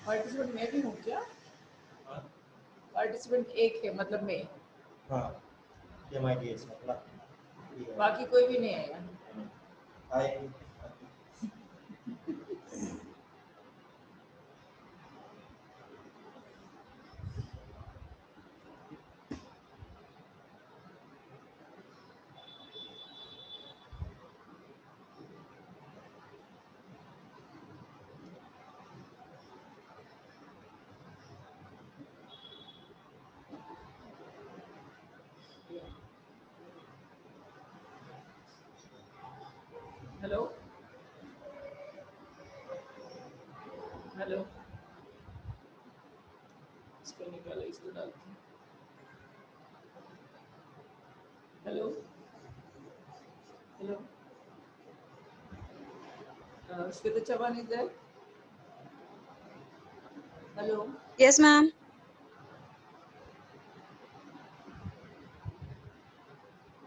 Participant मैं भी हूँ क्या? पार्टिसिपेंट एक है मतलब मैं। हाँ MITS मतलब बाकी कोई भी नहीं आएगा। हेलो हेलो, इसको निकालो, इसको डालते हैं। Hello hello, Shweta Chavan is there? Hello. Yes, ma'am.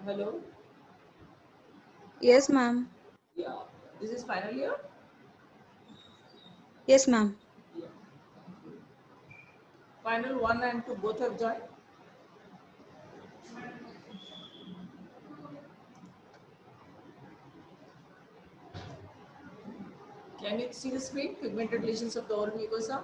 Hello. Yes, ma'am. Yeah. This is final year? Yes, ma'am. Yeah. Final 1 and 2 both have joined? Can you see the screen? Pigmented lesions of the oral mucosa?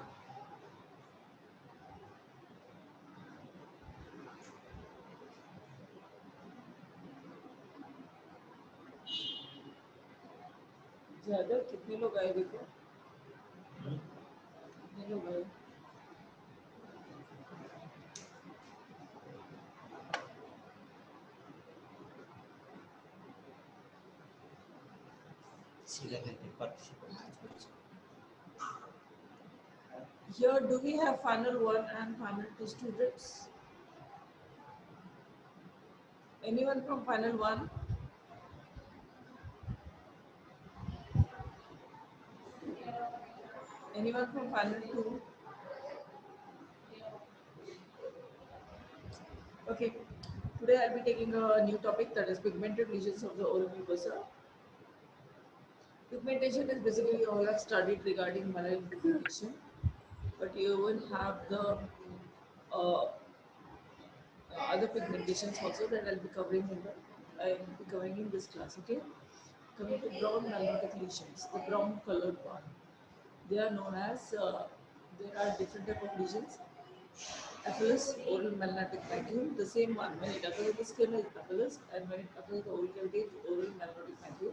ज्यादा कितने लोग आए देखो? कितने लोग आए? Here, do we have final 1 and final 2 students? Anyone from final 1? Anyone from final 2? Okay, today I'll be taking a new topic, that is pigmented lesions of the oral mucosa. Pigmentation is basically all I've studied regarding melanin pigmentation, but you will have the uh, other pigmentations also that I'll be covering in this class. Okay, coming to brown melanotic lesions, the brown colored one. They are known as there are different type of lesions. Apellus, oral melanotic macule, the same one. When it occurs in the skin, it's apellus, and when it occurs in the oral cavity, it's oral melanotic macule.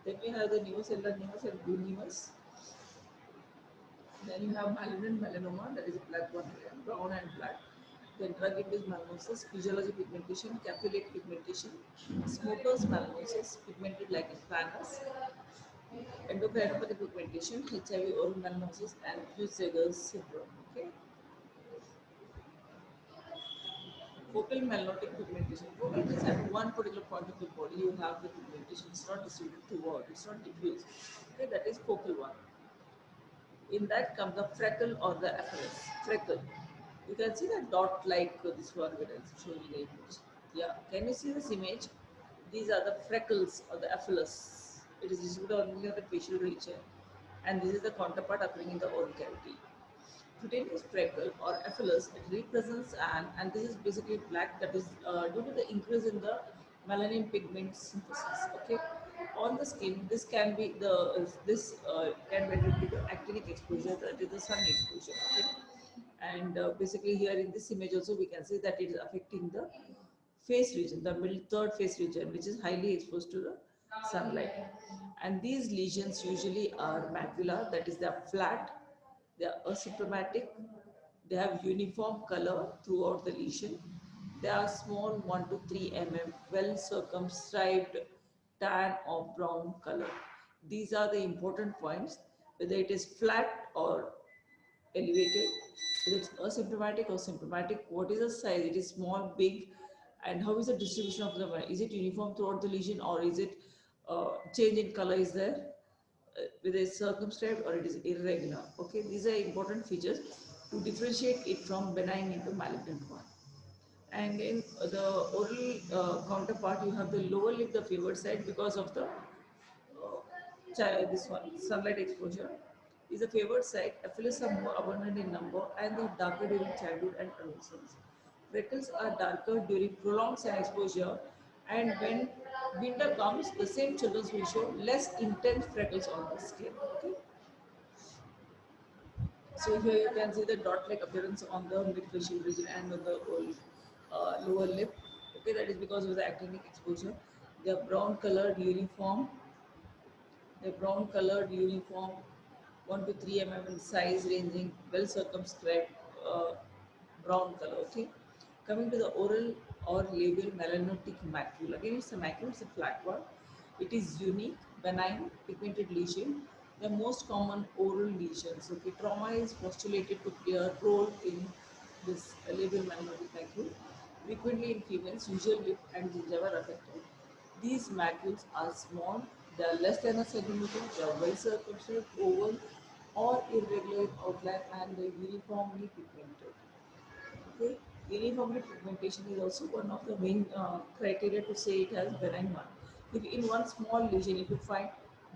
Then we have the nevocellular nevus and blue nevus. Then you have malignant melanoma, that is a black one, brown and black. Then drug-induced melanosis, physiology pigmentation, capillate pigmentation, smokers melanosis, pigmented like in planus, endocrinopathy pigmentation, HIV oral melanosis, and Creutzfeldt's syndrome. Okay. Focal melanotic pigmentation. Focal means at one particular point of the body you have the pigmentation. It's not distributed throughout. It's not diffused. Okay, that is focal one. In that comes the freckle or the apherus. Freckle. You can see the dot like this one where it's showing the image. Yeah. Can you see this image? These are the freckles or the apherus. It is distributed only on the facial region, and this is the counterpart occurring in the oral cavity. Cutaneous freckle or apellus, it represents and this is basically black, that is due to the increase in the melanin pigment synthesis. Okay, on the skin, this can be can be due to the actinic exposure, that is the sun exposure. Okay, and basically here in this image also we can see that it is affecting the face region, the middle third face region, which is highly exposed to the sunlight. And these lesions usually are macular, that is they are flat, they are asymptomatic, they have uniform color throughout the lesion. They are small 1 to 3 mm, well circumscribed tan or brown color. These are the important points, whether it is flat or elevated, whether it's asymptomatic or symptomatic, what is the size, it is small, big, and how is the distribution of the melon? Is it uniform throughout the lesion, or is it change in color is there? Whether it's circumscribed or it is irregular. Okay, these are important features to differentiate it from benign into malignant one. And in the oral counterpart, you have the lower lip, the favored side, because of the this one sunlight exposure is a favored site. Aphilis are more abundant in number and they are darker during childhood and adolescence. Freckles are darker during prolonged sun exposure, and when winter comes, the same children will show less intense freckles on the skin. Okay. So here you can see the dot-like appearance on the mid-facial region and on the lower lip. Okay, that is because of the actinic exposure. They are brown colored, uniform. The brown colored uniform 1 to 3 mm in size, ranging well circumscribed uh, brown color. Okay. Coming to the oral or labial melanotic macule. Again, it's a macule, it's a flat one. It is unique, benign, pigmented lesion. The most common oral lesions. Okay. Trauma is postulated to play a role in this labial melanotic macule. Frequently in females, usual lip and gingiva are affected. These macules are small, they are less than a centimeter, they are well circumscribed, oval or irregular in outline, and they are uniformly pigmented. Okay, uniformly pigmentation is also one of the main criteria to say it has benign one. If in one small lesion, if you find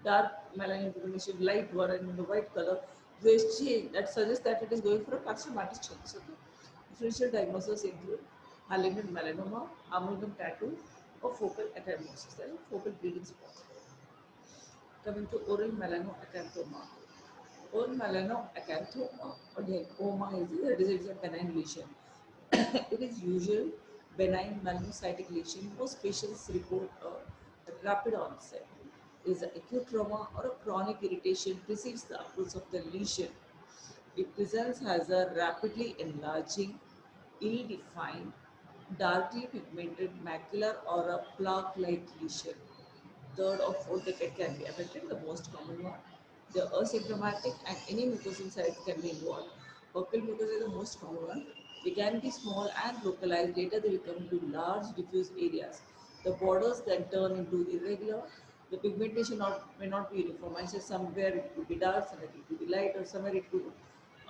dark melanin pigmentation, light one, and in the white color, there is change that suggests that it is going for a plasmatic change. Okay, differential diagnosis include malignant melanoma, amalgam tattoo, or focal ecchymosis, that is focal bleeding spot. Coming to oral melanoacanthoma. Oral melanoacanthoma, again, OMA is a disease of benign lesion. It is usual benign melanocytic lesion. Most patients report a rapid onset. Is an acute trauma or a chronic irritation precedes the approach of the lesion. It presents as a rapidly enlarging, ill-defined, darkly pigmented macular or a plaque-like lesion. Third or fourth decade can be affected, the most common one. They are asymptomatic and any mucosal sites can be involved. Buccal mucosa is the most common one. They can be small and localized. Later they become into large diffuse areas. The borders then turn into irregular. The pigmentation may not be uniform. I said somewhere it could be dark, somewhere it could be light, or somewhere it could be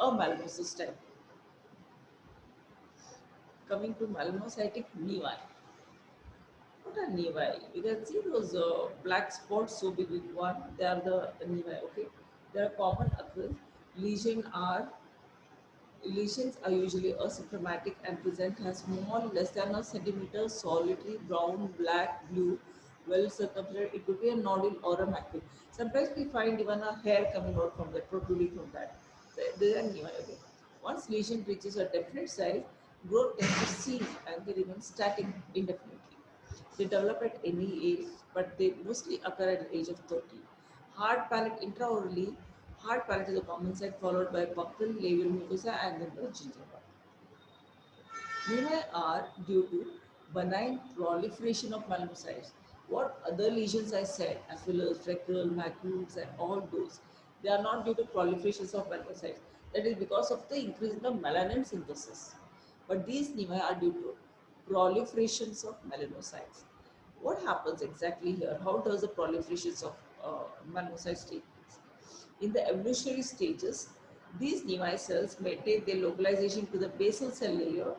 a melanosis type. Coming to melanocytic nevi. What are nevi? You can see those black spots so big with one. They are the nevi. Okay, they are common occurrence. Lesion are Lesions are usually asymptomatic and present as small, less than a centimeter, solitary, brown, black, blue, well circumscribed. It could be a nodule or a macule. Sometimes we find even a hair coming out from that, protruding from that. They are nevi. Okay. Once lesion reaches a definite size, growth tends to cease and they remain static indefinitely. They develop at any age, but they mostly occur at the age of 30. Hard palate intraorally, hard palate is a common site followed by buccal, labial mucosa, and then the gingiva. Nevi are due to benign proliferation of melanocytes. What other lesions I said, aphilas, freckle, macules, and all those, they are not due to proliferations of melanocytes. That is because of the increase in the melanin synthesis. But these nevi are due to proliferations of melanocytes. What happens exactly here? How does the proliferations of melanocytes take place? In the evolutionary stages, these nevi cells maintain their localization to the basal cell layer,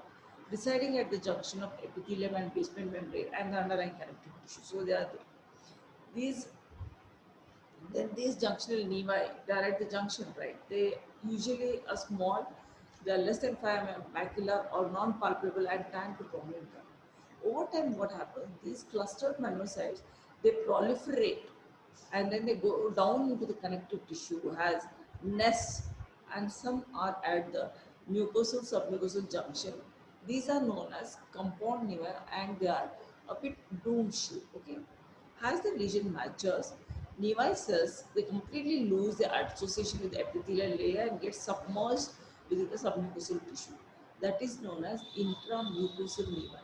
residing at the junction of epithelium and basement membrane and the underlying connective tissue. So they are there. These then these junctional nevi, they are at the junction, right? They usually are small, they are less than 5 mm, macular or non-palpable and tan to prominent color. Over time, what happens? These clustered melanocytes, they proliferate and then they go down into the connective tissue as nests, and some are at the mucosal submucosal junction. These are known as compound nevi and they are a bit dome shaped. Okay, as the lesion matures, nevi cells they completely lose their association with the epithelial layer and get submerged within the submucosal tissue. That is known as intramucosal nevi.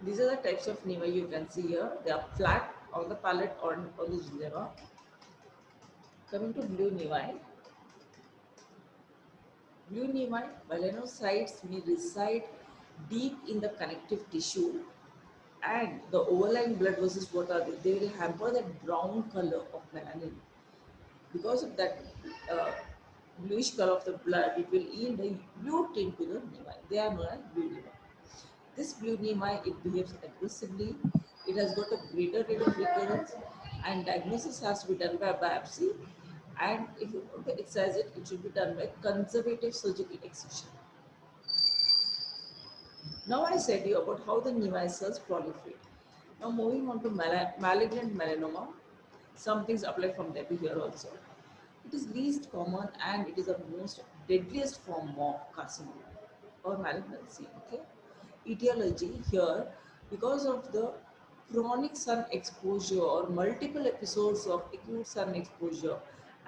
These are the types of nevi you can see here. They are flat on the palate or on the gingiva. Coming to blue nevi, blue nevi melanocytes may reside deep in the connective tissue, and the overlying blood vessels, what are they? They will hamper that brown color of melanin. Because of that, uh, bluish color of the blood, it will yield a blue tint to the nevi. They are known as blue nevi. This blue nevi, it behaves aggressively. It has got a greater rate of recurrence, and diagnosis has to be done by biopsy. And if you want to excise it, it should be done by conservative surgical excision. Now I said you about how the nevi cells proliferate. Now moving on to malignant melanoma, some things apply from there to here also. It is least common and it is the most deadliest form of carcinoma or malignancy. Okay, etiology here, because of the chronic sun exposure or multiple episodes of acute sun exposure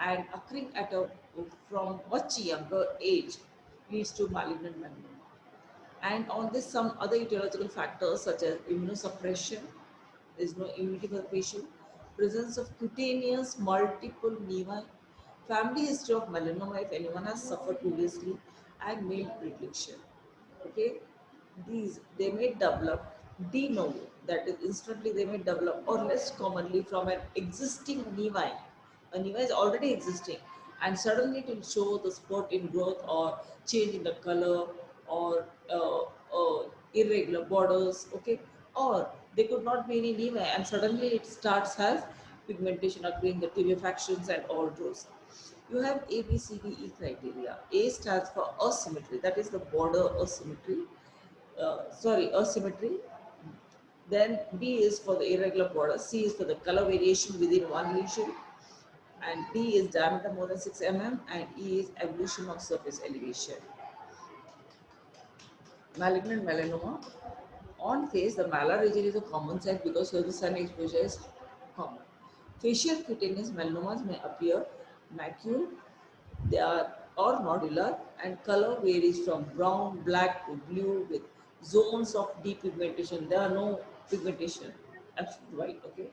and occurring at a from much younger age, leads to malignant melanoma. And on this, some other etiological factors such as immunosuppression, there is no immunity for the patient, presence of cutaneous multiple nevi, family history of melanoma if anyone has suffered previously, and male predilection. Okay, these they may develop de novo, that is instantly they may develop, or less commonly from an existing nevi. A nevi is already existing, and suddenly it will show the spot in growth or change in the color or irregular borders. Okay, or they could not be any nevi, and suddenly it starts as pigmentation occurring, the tuberfactions and all those. You have A, B, C, D, E criteria. A stands for asymmetry, that is the border asymmetry. Asymmetry. Then B is for the irregular border, C is for the color variation within one lesion, and D is diameter more than 6 mm, and E is evolution of surface elevation. Malignant melanoma. On face, the malar region is a common site because here the sun exposure is common. Facial cutaneous melanomas may appear macule, they are or nodular, and color varies from brown, black to blue with zones of depigmentation. There are no pigmentation, absolute white. Okay,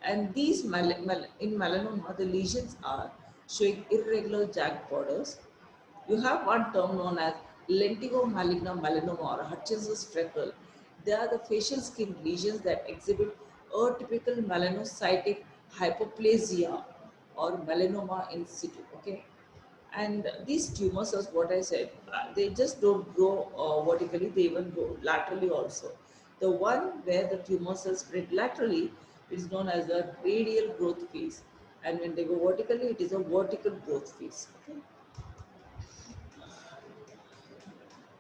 and these in melanoma, the lesions are showing irregular jagged borders. You have one term known as lentigo maligna melanoma or Hutchinson's freckle. They are the facial skin lesions that exhibit atypical melanocytic hypoplasia or melanoma in situ. Okay, and these tumors, as what I said, they just don't grow vertically; they even grow laterally also. The one where the tumor cells spread laterally is known as a radial growth phase, and when they go vertically, it is a vertical growth phase. Okay.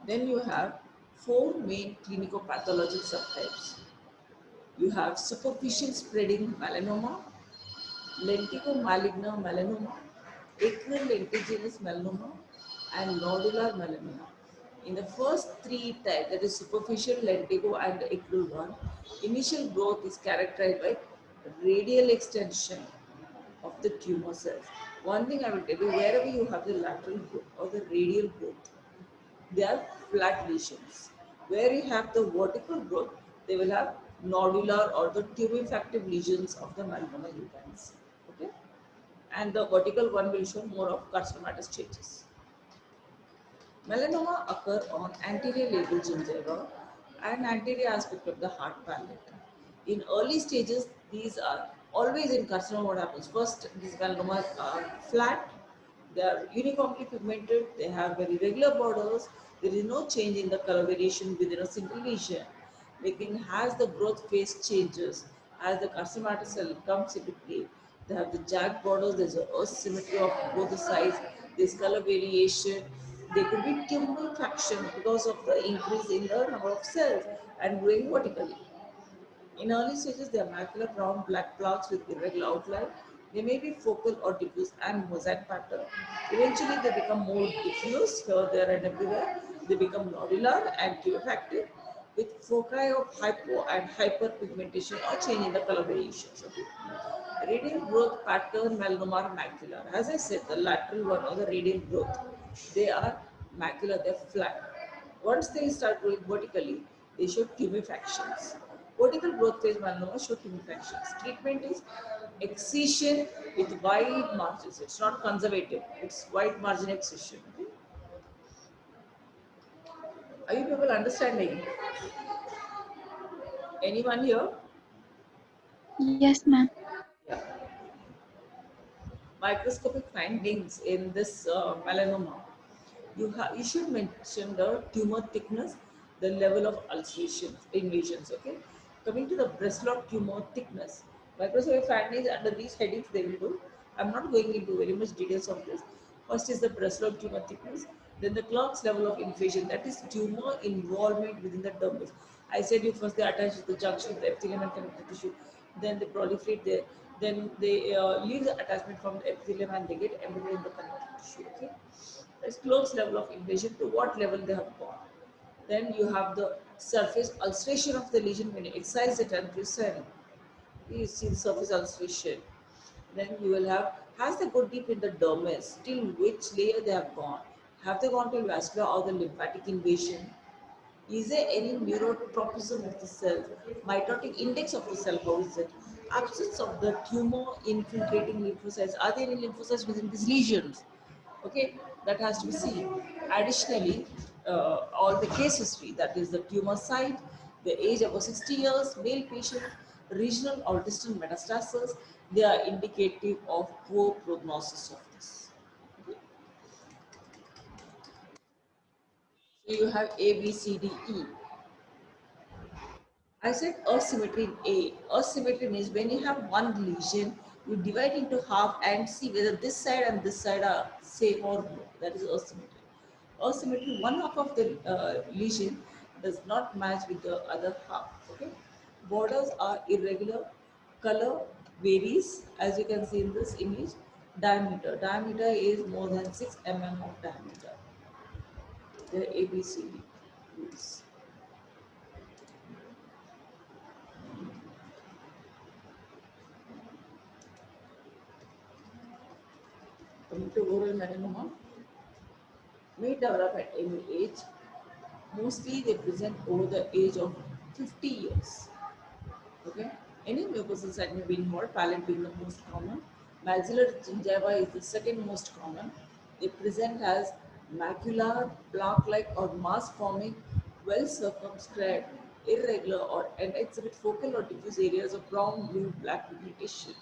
Then you have four main clinicopathologic subtypes. You have superficial spreading melanoma, lentigo-maligna melanoma, acral lentiginous melanoma, and nodular melanoma. In the first three types, that is superficial, lentigo, and the acral one, initial growth is characterized by radial extension of the tumor cells. One thing I will tell you, wherever you have the lateral growth or the radial growth, they are flat lesions. Where you have the vertical growth, they will have nodular or the tubifactive lesions of the melanoma you can see. Okay, and the vertical one will show more of carcinomatous changes. Melanoma occur on anterior label gingiva and anterior aspect of the heart palate. In early stages, these are always in carcinoma. What happens? First, these melanomas are flat, they are uniformly pigmented, they have very regular borders, there is no change in the color variation within a single lesion. Making as the growth phase changes, as the carcinomatous cell comes into play, they have the jagged borders, there's a asymmetry of both the sides, there's color variation, there could be tumefaction because of the increase in the number of cells and growing vertically. In early stages, they are macular brown black plaques with irregular outline. They may be focal or diffuse and mosaic pattern. Eventually, they become more diffuse here, there, and everywhere. They become nodular and tuberfactive with foci of hypo and hyperpigmentation or change in the color variations. Okay. Radial growth pattern melanoma are macular. As I said, the lateral one or the radial growth, they are macular, they're flat. Once they start growing vertically, they show tumefactions. Vertical growth phase melanoma show tumefactions. Treatment is excision with wide margins. It's not conservative, it's wide margin excision. Okay? Are you people understanding? Anyone here? Yes, ma'am. Yeah. microscopic findings in this melanoma. You should mention the tumor thickness, the level of ulceration, invasions. Okay, coming to the breast log tumor thickness, microscopic findings under these headings they will do. I'm not going into very much details of this. First is the breast log tumor thickness, then the Clark's level of invasion, that is tumor involvement within the dermis. I said you first they attach to the junction of the epithelium and connective tissue, then they proliferate there, then they leave the attachment from the epithelium and they get embedded in the connective tissue. Okay, that's close level of invasion, to what level they have gone. Then you have the surface ulceration of the lesion when you excise it and present. You see the surface ulceration. Then you will have, has they go deep in the dermis, till which layer they have gone. Have they gone to vascular or the lymphatic invasion? Is there any neurotropism of the cell? Mitotic index of the cell, how is it? Absence of the tumor infiltrating lymphocytes. Are there any lymphocytes within these lesions? Okay, that has to be seen. Additionally, all the case history, that is the tumor site, the age above 60 years, male patient, regional or distant metastasis, they are indicative of poor prognosis of this. Okay. So you have A, B, C, D, E. I said asymmetry in A. Asymmetry means when you have one lesion, you divide into half and see whether this side and this side are same or no. That is asymmetry. Asymmetry, one half of the lesion does not match with the other half. Okay. Borders are irregular. Color varies, as you can see in this image. Diameter. Diameter is more than 6 mm of diameter. The ABCD rules. Coming to oral melanoma, may develop at any age. Mostly they present over the age of 50 years. Okay. Any mucosal site may be involved, palate being the most common. Maxillary gingiva is the second most common. They present as macular, plaque-like or mass-forming, well circumscribed, irregular or and exhibit focal or diffuse areas of brown, blue, black pigmentation.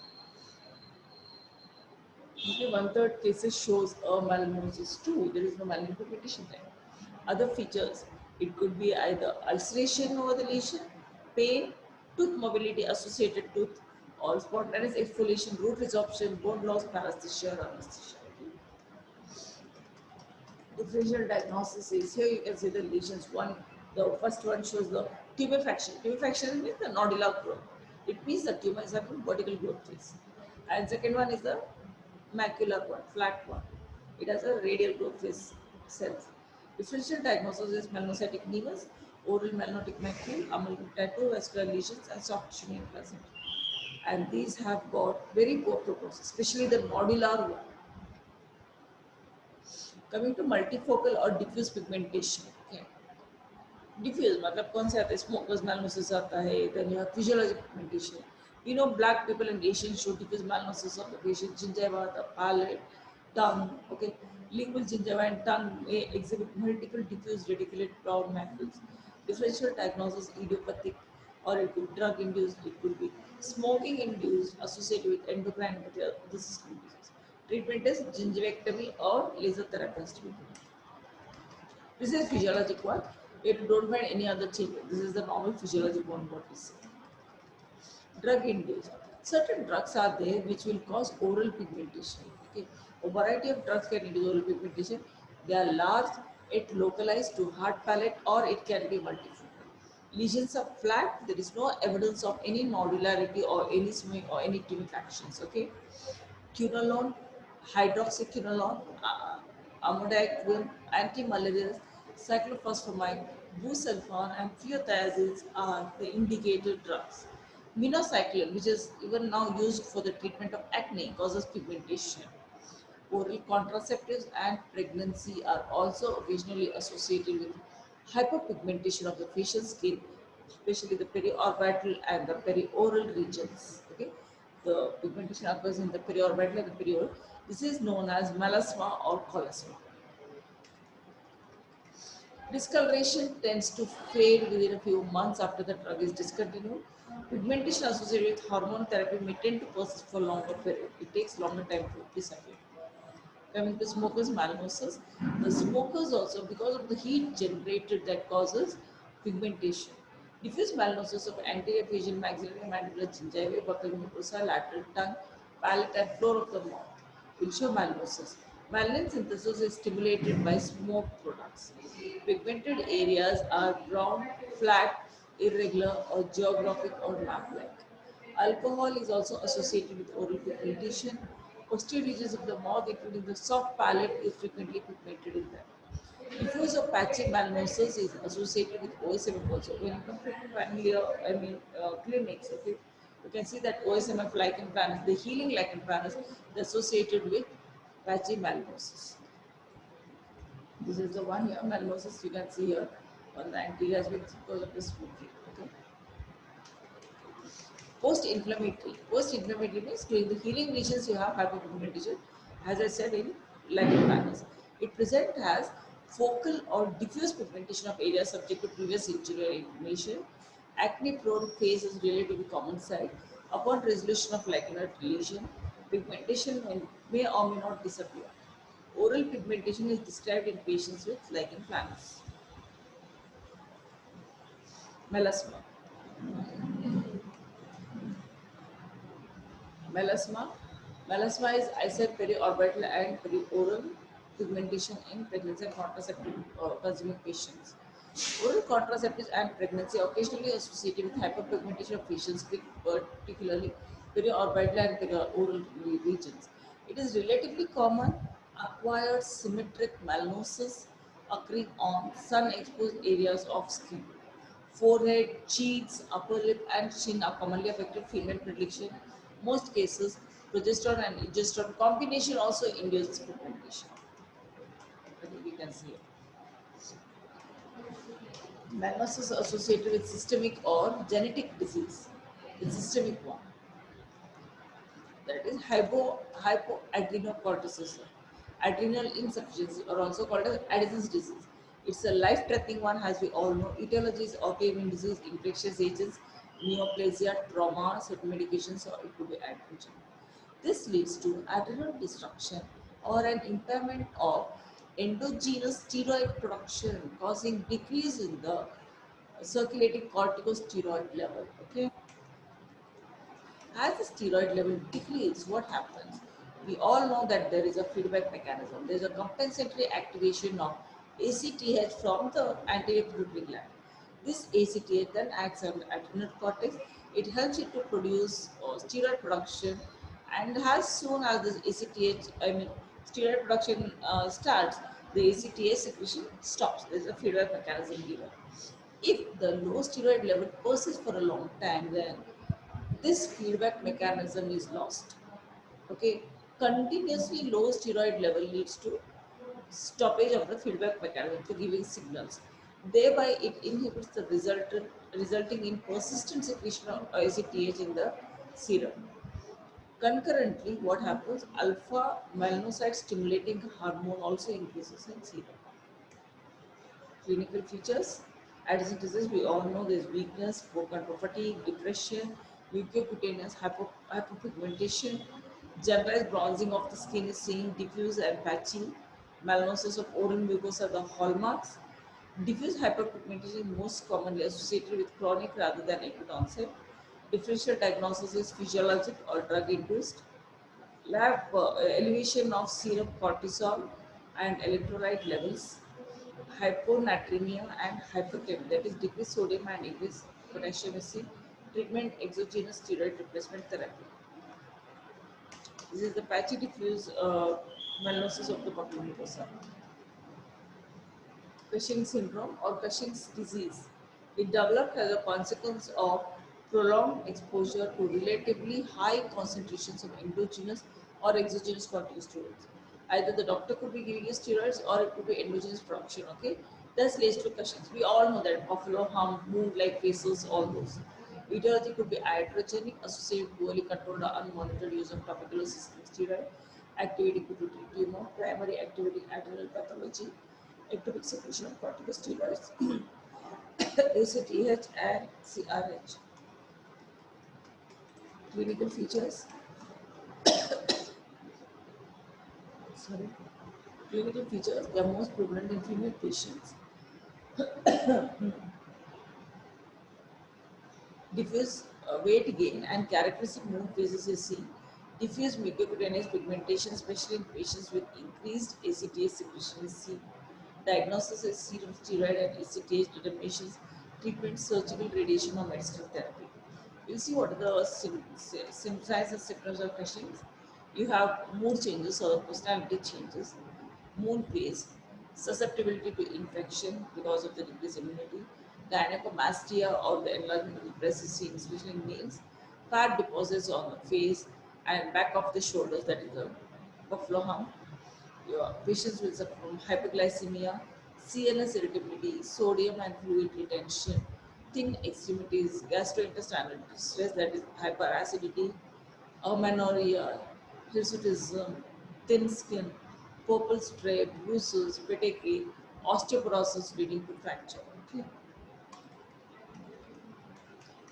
Okay, one-third cases shows a melanosis too. There is no malignant pigmentation there. Other features, it could be either ulceration over the lesion, pain, tooth mobility associated tooth, or spontaneous exfoliation, root resorption, bone loss, paresthesia, or anesthesia. Differential diagnosis is, here you can see the lesions. One, the first one shows the tumefaction. Tumefaction means the nodular growth. It means the tumor is having vertical growth phase. And second one is the macular one, flat one. It has a radial growth phase cells. Differential diagnosis is melanocytic nevus, oral melanotic macule, amalgam tattoo, vascular lesions, and soft tissue neoplasm. And these have got very poor prognosis, especially the nodular one. Coming to multifocal or diffuse pigmentation. Okay. Diffuse मतलब कौन से आता है, smokers melanosis आता है, then you have physiologic pigmentation. We know black people and Asians show diffuse melanosis of the patient, gingiva, the palate, tongue. Okay, lingual gingiva and tongue may exhibit multiple diffuse reticulate brown macules. Differential diagnosis idiopathic, or it could be drug induced, it could be smoking induced associated with endocrine material. This is disease. Treatment is gingivectomy or laser therapy has to be given. This is physiologic one. If you don't find any other change, this is the normal physiologic one what we see. Drug induced. Certain drugs are there which will cause oral pigmentation. Okay. A variety of drugs can induce oral pigmentation. They are large, it localized to hard palate, or it can be multifocal. Lesions are flat. There is no evidence of any nodularity or any swimming or any chemical actions. Okay. Quinolone, hydroxyquinolone, amodiaquine, antimalarials, cyclophosphamide, busulfan, and thiazidines are the indicated drugs. Minocycline, which is even now used for the treatment of acne, causes pigmentation. Oral contraceptives and pregnancy are also occasionally associated with hyperpigmentation of the facial skin, especially the periorbital and the perioral regions. Okay, the pigmentation occurs in the periorbital and the perioral. This is known as melasma or cholasma. Discoloration tends to fade within a few months after the drug is discontinued. Pigmentation associated with hormone therapy may tend to persist for longer period. It takes longer time to disappear. Coming to smokers melanosis, the smokers also, because of the heat generated that causes pigmentation. Diffuse melanosis of anterior facial, maxillary, mandibular, gingival, buccal mucosa, lateral tongue, palate and floor of the mouth will show melanosis. Melanin synthesis is stimulated by smoke products. Pigmented areas are brown, flat, irregular, or geographic or map-like. Alcohol is also associated with oral pigmentation. Posterior regions of the mouth, including the soft palate, is frequently pigmented in them. Diffuse or patchy melanosis is associated with OSMF also. When you come to familiar, clinics, okay, you can see that OSMF lichen planus, the healing lichen planus, is associated with patchy melanosis. This is the one here, melanosis you can see here on the anterior aspects because of the smoking. Okay. Post-inflammatory. Post-inflammatory means during the healing lesions you have hyperpigmentation, as I said in lichen planus. It presents as focal or diffuse pigmentation of areas subject to previous injury or inflammation. Acne-prone phase is relatively common side. Upon resolution of lichen lesion, pigmentation may or may not disappear. Oral pigmentation is described in patients with lichen planus. Melasma. Melasma. Melasma is, I said, periorbital and perioral pigmentation in pregnancy and contraceptive consuming patients. Oral contraceptives and pregnancy are occasionally associated with hyperpigmentation of facial skin, particularly periorbital and perioral regions. It is relatively common acquired symmetric melanosis occurring on sun-exposed areas of skin. Forehead, cheeks, upper lip, and chin are commonly affected female predilection. Most cases, progesterone and progesterone combination also induces pigmentation. I think you can see it. Melanosis associated with systemic or genetic disease. The systemic one, that is hypoadrenocorticism. Adrenal insufficiency, or also called as Addison's disease. It's a life-threatening one, as we all know. Etiologies: autoimmune disease, infectious agents, neoplasia, trauma, certain medications, or it could be androgen. This leads to adrenal destruction or an impairment of endogenous steroid production, causing decrease in the circulating corticosteroid level. Okay. As the steroid level decreases, what happens? We all know that there is a feedback mechanism. There is a compensatory activation of ACTH from the anterior pituitary gland. This ACTH then acts on the adrenal cortex. It helps it to produce steroid production, and as soon as this steroid production starts, the ACTH secretion stops. There is a feedback mechanism given. If the low steroid level persists for a long time, then this feedback mechanism is lost. Okay, continuously low steroid level leads to stoppage of the feedback mechanism to giving signals. Thereby, it inhibits the resulting in persistent secretion of ACTH in the serum. Concurrently, what happens? Alpha melanocyte stimulating hormone also increases in serum. Clinical features: Addison disease, we all know there's weakness, poor control, fatigue, depression, mucocutaneous hypopigmentation, generalized bronzing of the skin is seen, diffuse and patchy, melanosis of oral mucosa are the hallmarks. Diffuse hyperpigmentation is most commonly associated with chronic rather than acute onset. Differential diagnosis is physiologic or drug induced. Lab elevation of serum cortisol and electrolyte levels, hyponatremia and hyperchem, that is decreased sodium and increased potassium is seen. Treatment: exogenous steroid replacement therapy. This is the patchy diffuse melanosis of the buccal mucosa. Cushing syndrome or Cushing's disease. It developed as a consequence of prolonged exposure to relatively high concentrations of endogenous or exogenous corticosteroids. Either the doctor could be giving you steroids or it could be endogenous production. Okay, this leads to Cushing's. We all know that buffalo hump, moon-like faces, all those. Etiology could be iatrogenic, associated with poorly controlled or unmonitored use of topical systemic steroid, activating pituitary tumor, primary activating adrenal pathology, ectopic secretion of corticosteroids, ACTH and CRH. Clinical features. Sorry. Clinical features. They are most prevalent in female patients. Diffuse weight gain and characteristic mood phases is seen. Diffuse mucocutaneous pigmentation, especially in patients with increased ACTH secretion, is seen. Diagnosis is serum steroid and ACTH determinations, treatment, surgical, radiation, or medicinal therapy. You'll see what are the signs and symptoms of Cushing's. You have mood changes or personality changes, moon phase, susceptibility to infection because of the decreased immunity, gynecomastia or the enlargement of the breast is seen, especially in males, fat deposits on the face and back of the shoulders, that is the buffalo hump. Your patients will suffer from hyperglycemia, CNS irritability, sodium and fluid retention, thin extremities, gastrointestinal distress, that is hyperacidity, amenorrhea, hirsutism, thin skin, purple stripe, bruises, petechiae, osteoporosis leading to fracture. Okay.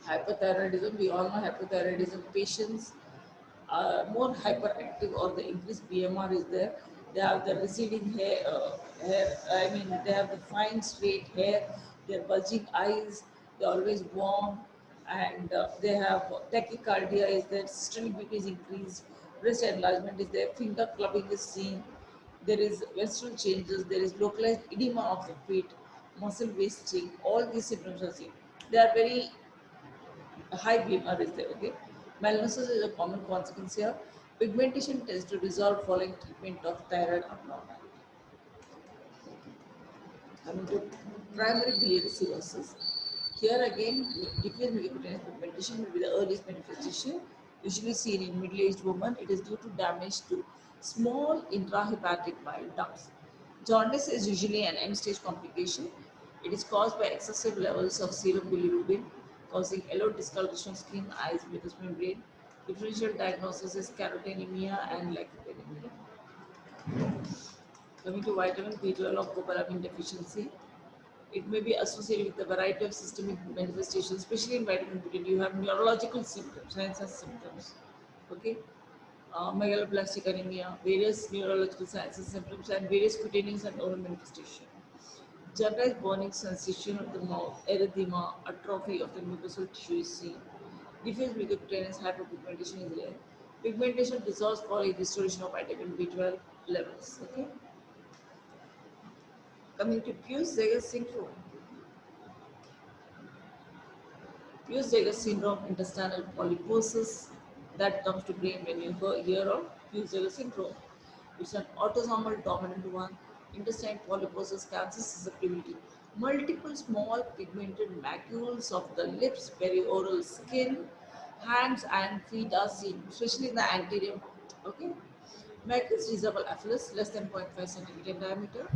Hypothyroidism, we all know hypothyroidism patients are more hyperactive or the increased BMR is there. They have the receding hair. I mean, they have the fine straight hair. Their bulging eyes. They always warm, and they have tachycardia is there. Systolic BP is increased. Wrist enlargement is there. Finger clubbing is seen. There is menstrual changes. There is localized edema of the feet, muscle wasting. All these symptoms are seen. They are very high BMR is there. Okay, melanosis is a common consequence here. Pigmentation tends to resolve following treatment of thyroid abnormality. Coming to primary biliary cirrhosis. Here again, diffuse mucocutaneous pigmentation will be the earliest manifestation, usually seen in middle-aged women. It is due to damage to small intrahepatic bile ducts. Jaundice is usually an end-stage complication. It is caused by excessive levels of serum bilirubin, causing yellow discoloration of skin, eyes, mucous membrane. Differential diagnosis is carotenemia and lycopenia. Coming to vitamin B12 or cobalamin deficiency, it may be associated with a variety of systemic manifestations, especially in vitamin B12. You have neurological symptoms, signs and symptoms. Okay, megaloblastic anemia, various neurological signs and symptoms, and various cutaneous and oral manifestations. Generalized burning sensation of the mouth, erythema, atrophy of the mucosal tissue is seen. Diffuse mucocutaneous hyperpigmentation is there. Pigmentation dissolves following restoration of vitamin B12 levels. Okay. Coming to Peutz-Jeghers syndrome. Peutz-Jeghers syndrome, intestinal polyposis, that comes to brain when you hear of Peutz-Jeghers syndrome. It's an autosomal dominant one. Intestinal polyposis, cancer susceptibility. Multiple small pigmented macules of the lips, perioral skin, hands and feet are seen, especially in the anterior. Okay. Macules resemble aphelis, less than 0.5 centimeter in diameter.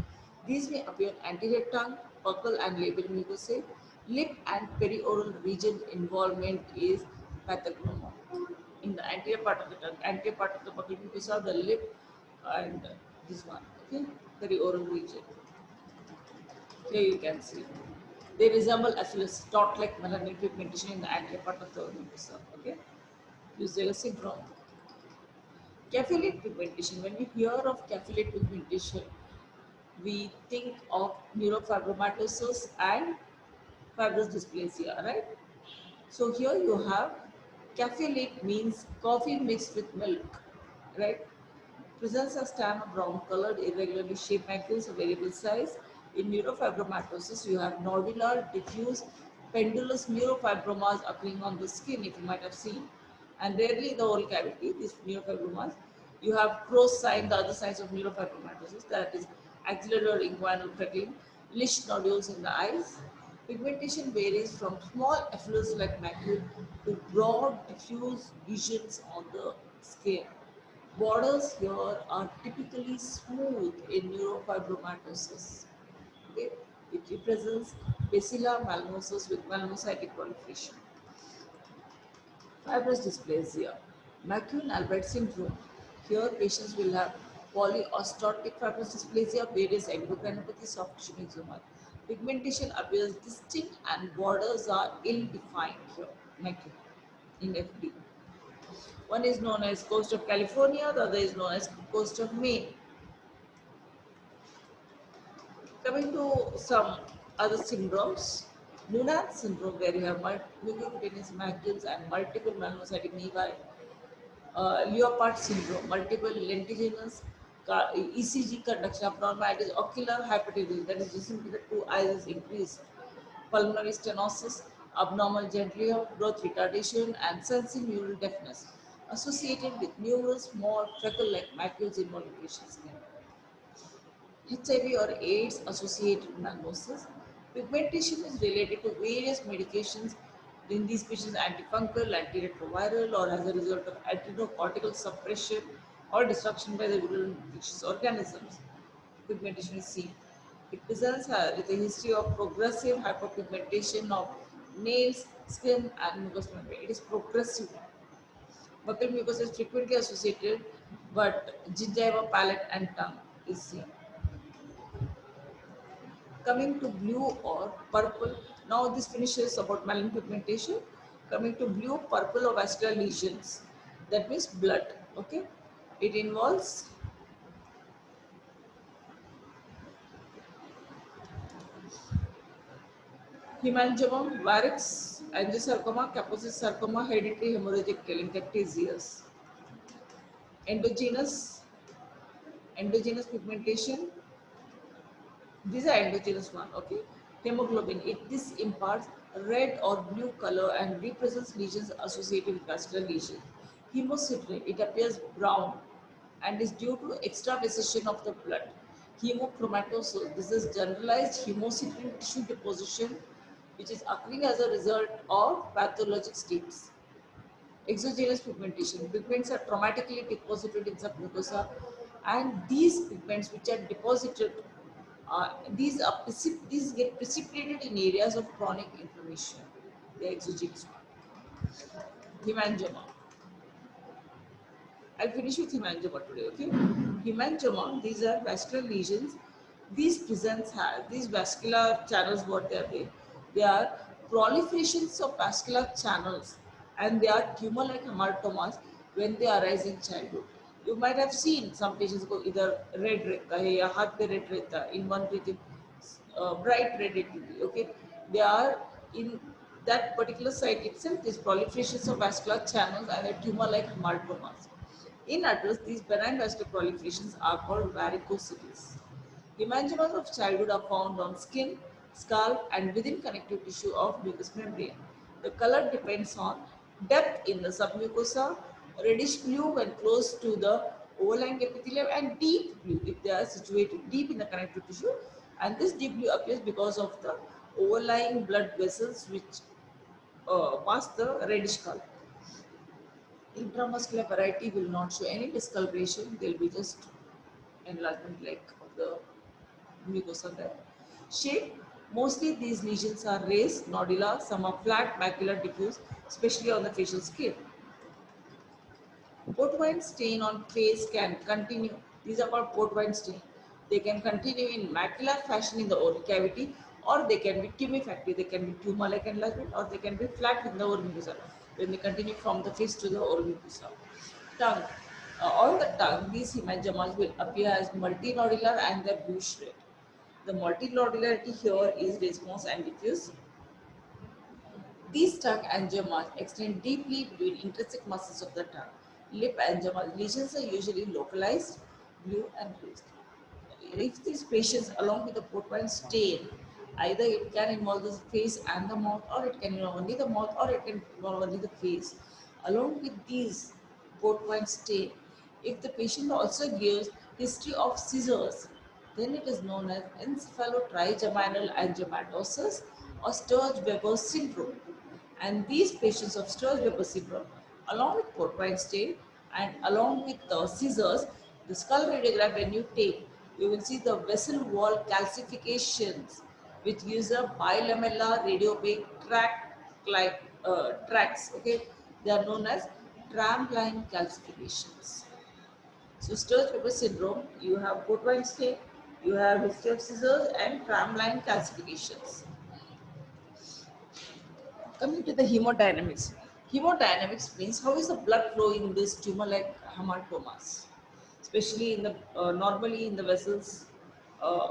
These may appear on anterior tongue, buccal and labial mucosae. Lip and perioral region involvement is pathognomon. In the anterior part of the tongue, anterior part of the buccal mucosa, the lip, and this one, okay, perioral region. Here you can see. They resemble aphelis, dot-like melanotic pigmentation in the anterior part of the mucosa. Okay, Buseger syndrome. Capillate pigmentation. When we hear of capillate pigmentation, we think of neurofibromatosis and fibrous dysplasia, right? So here you have capillate means coffee mixed with milk, right? Presents as tan or brown colored, irregularly shaped macules of variable size. In neurofibromatosis, you have nodular, diffuse, pendulous neurofibromas appearing on the skin, if you might have seen. And rarely in the oral cavity, these neurofibromas. You have Crow's sign, the other signs of neurofibromatosis, that is axillary or inguinal freckling, Lish nodules in the eyes. Pigmentation varies from small effluves like macule to broad diffuse lesions on the skin. Borders here are typically smooth in neurofibromatosis. Okay? It represents bacillar melanosis with melanocytic proliferation. Fibrous dysplasia, Macule Albright syndrome. Here patients will have Polyostotic fibrodysplasia, various endocrinopathy, soft tissue eczema. Pigmentation appears distinct and borders are ill-defined here, macule, in FD. One is known as coast of California, the other is known as coast of Maine. Coming to some other syndromes, Noonan syndrome, where you have mucocutaneous macules and multiple melanocytic nevi. Leopard syndrome, multiple lentiginous ECG conduction abnormalities, ocular hypertension, that is just simply the two eyes is increased, pulmonary stenosis, abnormal gentlia, growth retardation, and sensory neural deafness associated with numerous small freckle-like macules in mollification skin. HIV or AIDS associated melanosis. Pigmentation is related to various medications, in these species antifungal, antiretroviral, or as a result of adrenocortical suppression or destruction by the virulent infectious organisms. Pigmentation is seen. It presents with a history of progressive hyperpigmentation of nails, skin, and mucous membrane. It is progressive. Buccal mucosa is frequently associated, but gingiva, palate, and tongue is seen. Coming to blue or purple, now this finishes about melanin pigmentation. Coming to blue, purple or vascular lesions, that means blood. Okay, it involves hemangioma, varix, angiosarcoma, Kaposi's sarcoma, hereditary hemorrhagic telangiectasias. Endogenous pigmentation, these are endogenous one. Okay, hemoglobin, this imparts red or blue color and represents lesions associated with vascular lesions. Hemosiderin, it appears brown and is due to extravasation of the blood. Hemochromatosis, this is generalized hemosiderin tissue deposition which is occurring as a result of pathologic states. Exogenous pigmentation, pigments are traumatically deposited in submucosa, and these pigments which are deposited, these get precipitated in areas of chronic inflammation. The exogenous one. Hemangioma. I'll finish with hemangioma today, okay? Hemangioma, these are vascular lesions. These presents have, these vascular channels, what they are proliferations of vascular channels, and they are tumor-like hematomas when they arise in childhood. You might have seen some patients go either red rehta hai ya haath pe red rehta, in one region bright red it will be, okay? They are in that particular site itself, these proliferations of vascular channels and a tumor-like hematomas. In adults, these benign vascular proliferations are called varicosities. Hemangiomas of childhood are found on skin, scalp, and within connective tissue of mucous membrane. The color depends on depth in the submucosa, reddish blue when close to the overlying epithelium, and deep blue if they are situated deep in the connective tissue. And this deep blue appears because of the overlying blood vessels which pass the reddish color. Intramuscular variety will not show any discoloration, they will be just enlargement like of the mucosa there. Shape, mostly these lesions are raised, nodular, some are flat, macular, diffuse, especially on the facial skin. Port wine stain on face can continue. These are called port wine stain. They can continue in macular fashion in the oral cavity, or they can be tumefactory. They can be tumor-like enlargement, or they can be flat in the oral mucosa when they continue from the face to the oral mucosa. Tongue. On the tongue, these hemangiomas will appear as multinodular and they're bluish red. The multinodularity here is response and diffuse. These tongue angiomas extend deeply between intrinsic muscles of the tongue. Lip angiomas, lesions are usually localized, blue and bruised. If these patients, along with the port wine stain, either it can involve the face and the mouth, or it can involve only the mouth, or it can involve only the face. Along with these port wine stain, if the patient also gives history of seizures, then it is known as encephalotrigeminal angiomatosis or Sturge-Weber syndrome. And these patients of Sturge-Weber syndrome, along with port wine stain and along with the seizures, the skull radiograph when you take, you will see the vessel wall calcifications, which gives a bilamellar radiopaque tract like tracts. Okay, they are known as tram line calcifications. So Sturge-Weber syndrome, you have port wine stain, you have history of scissors and tramline calcifications. Coming to the hemodynamics. Hemodynamics means how is the blood flow in this tumor like hematomas, especially in the normally in uh,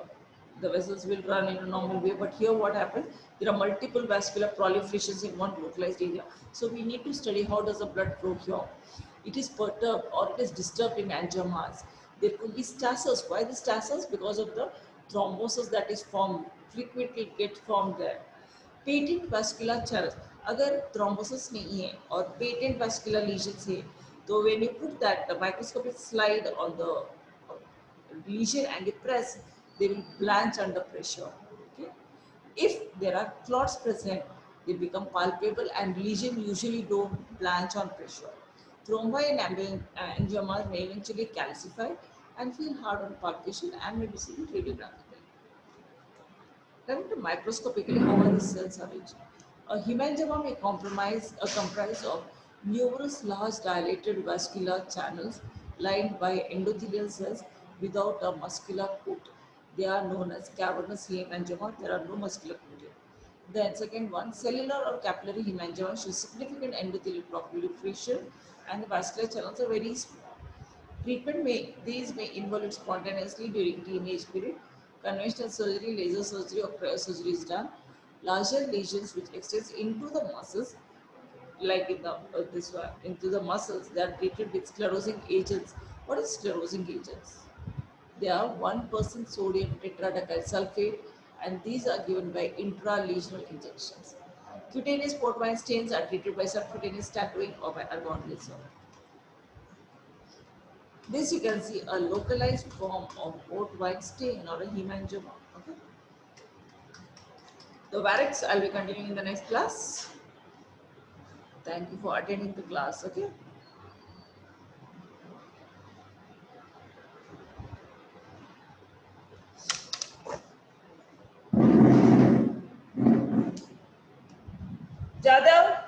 the vessels will run in a normal way. But here, what happens? There are multiple vascular proliferations in one localized area. So we need to study how does the blood flow here. It is perturbed or it is disturbed in angiomas. There could be stasis. Why the stasis? Because of the thrombosis that is formed, frequently get formed there. Patent vascular channel अगर thrombosis नहीं है और patent vascular lesions है तो when you put that the microscopic slide on the lesion and you press, they will blanch under pressure. Okay? If there are clots present, they become palpable and lesion usually don't blanch on pressure. Thrombi and angiomas may eventually calcify and feel hard on palpation and may be seen radiographically. Coming to microscopically, how are the cells arranged? A hemangioma may comprise of numerous large dilated vascular channels lined by endothelial cells without a muscular coat. They are known as cavernous hemangioma. There are no muscular coating. Then second one, cellular or capillary hemangioma shows significant endothelial proliferation and the vascular channels are very small. Treatment may these may involve spontaneously during teenage period. Conventional surgery, laser surgery, or cryosurgery is done. Larger lesions which extends into the muscles, like in the this one, into the muscles, they are treated with sclerosing agents. What is sclerosing agents? They are 1% sodium tetradecyl sulfate, and these are given by intralesional injections. Cutaneous port wine stains are treated by subcutaneous tattooing or by argon laser. This you can see a localized form of port wine stain or a hemangioma. Okay. The varix I'll be continuing in the next class. Thank you for attending the class. Okay. Jadav.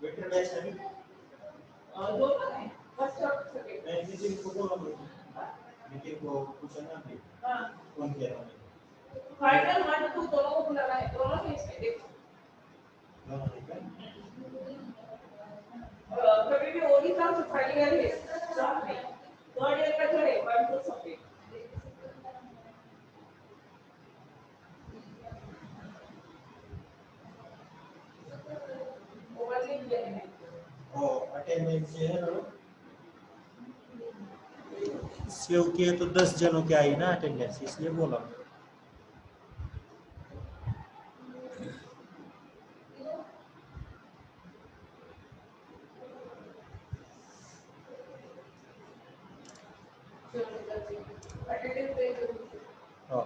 Waiter batch है दोनों है first और second मैं meeting को बोला meeting को पूछा ना अभी हाँ कौन किया था फाइनल 1 2 दोनों को बुलाना है दोनों ने इसमें देखो दोनों ने कभी भी only come to final year है साथ में थर्ड ईयर का जो है 1 2 सब्जेक्ट ओवरलैप किया है ओ अटेंडेंस है ना सेव किए तो 10 जनों के आई ना अटेंडेंस इसलिए बोला अटेंडेंस दे दो हाँ